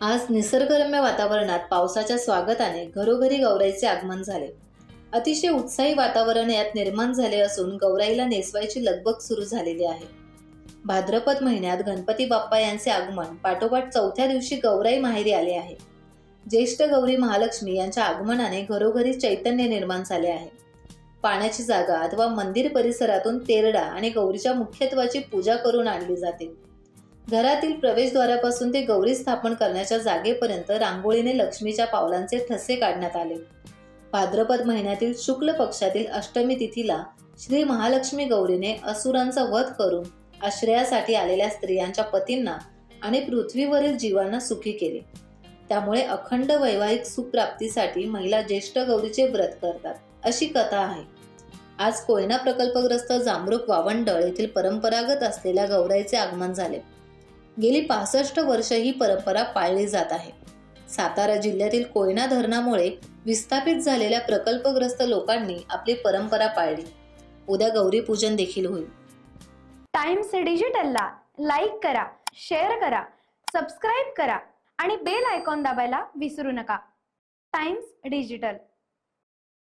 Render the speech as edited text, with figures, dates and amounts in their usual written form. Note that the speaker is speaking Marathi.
आज निसर्गरम्य वातावरणात पावसाच्या स्वागताने घरोघरी गौराईचे आगमन झाले. अतिशय उत्साही वातावरण यात निर्माण झाले असून गौराईला नेसवायची लगबग सुरू झालेली आहे. भाद्रपद महिन्यात गणपती बाप्पा यांचे आगमन पाठोपाठ चौथ्या दिवशी गौराई माहेरी आले आहे. ज्येष्ठ गौरी महालक्ष्मी यांच्या आगमनाने घरोघरी चैतन्य निर्माण झाले आहे. पाण्याची जागा अथवा मंदिर परिसरातून तेरडा आणि गौरीच्या मुख्यत्वाची पूजा करून आणली जाते. घरातील प्रवेशद्वारापासून ते गौरी स्थापन करण्याच्या जागेपर्यंत रांगोळीने लक्ष्मीच्या पावलांचे ठसे काढण्यात आले. भाद्रपद महिन्यातील शुक्ल पक्षातील अष्टमी तिथीला श्री महालक्ष्मी गौरीने असुरांचा वध करून आश्रयासाठी आलेल्या स्त्रियांच्या पतींना आणि पृथ्वीवरील जीवांना सुखी केले. त्यामुळे अखंड वैवाहिक सुखप्राप्तीसाठी महिला ज्येष्ठ गौरीचे व्रत करतात, अशी कथा आहे. आज कोयना प्रकल्पग्रस्त जांभरूक वावंडळ येथील परंपरागत असलेल्या गौराईचे आगमन झाले. गेली 65 वर्ष ही परंपरा पाळली जात आहे. सातारा जिल्ह्यातील कोयना धरणामुळे विस्थापित झालेल्या प्रकल्पग्रस्त लोकांनी आपली परंपरा पाळली. उद्या गौरी पूजन देखील होईल. टाइम्स डिजिटलला लाईक करा, शेअर करा, सबस्क्राईब करा आणि बेल आयकॉन दाबायला विसरू नका. Times digital.